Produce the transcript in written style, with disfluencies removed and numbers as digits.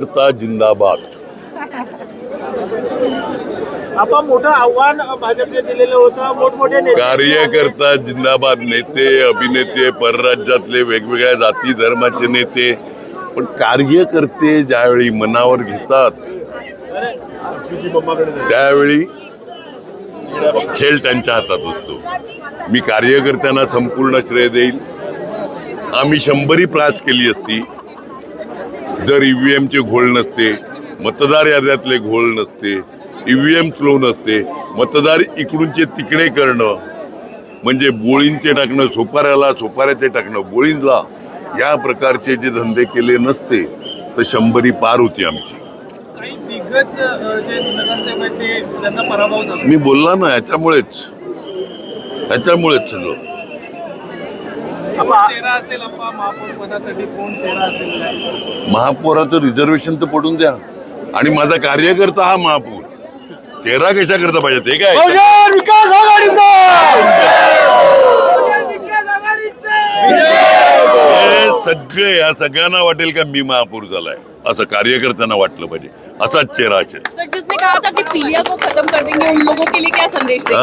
कार्यकर्ता जिंदाबाद. आपण मोठं आव्हान भाजपने दिलेलं होतं. मोठमोठे नेते कार्यकर्ता जिंदाबाद. नेते, अभिनेते, परराज्यातले वेगवेगळ्या जाती धर्माचे नेते, पण कार्यकर्ते ज्यावेळी मनावर घेतात त्यावेळी खेळ त्यांच्या हातात असतो. मी कार्यकर्त्यांना संपूर्ण श्रेय देईल. आम्ही 100 प्रास केली असती जर ईव्हीएमचे घोळ नसते, मतदार याद्यातले घोळ नसते, ईव्हीएम स्लो नसते, मतदार इकडूनचे तिकडे करणं म्हणजे बोळींचे टाकणं सोपाऱ्याला, सोपाऱ्याचे टाकणं बोळींला, या प्रकारचे जे धंदे केले नसते तर 100 पार होती आमची. काही दिग्गज जे नगरसेवक आहेत ते त्यांचा पराभव झाला. मी बोलला ना, याच्यामुळेच सगळं. चेहरा असेल आपला महापौर पदासाठी, कोण चेहरा असेल? महापौराचं रिझर्वेशन तर पडून द्या, आणि माझा कार्यकर्ता हा महापौर. चेहरा कशा करता पाहिजे ते काय? विकास आघाडीचा सगळे या सगळ्यांना वाटेल का मी महापौर झालाय, असं कार्यकर्त्यांना वाटलं पाहिजे. असाच चेहरा असेल. सर, जिसने कहा था कि पीलिया को खत्म कर देंगे, उन लोगों के लिए क्या संदेश देंगे?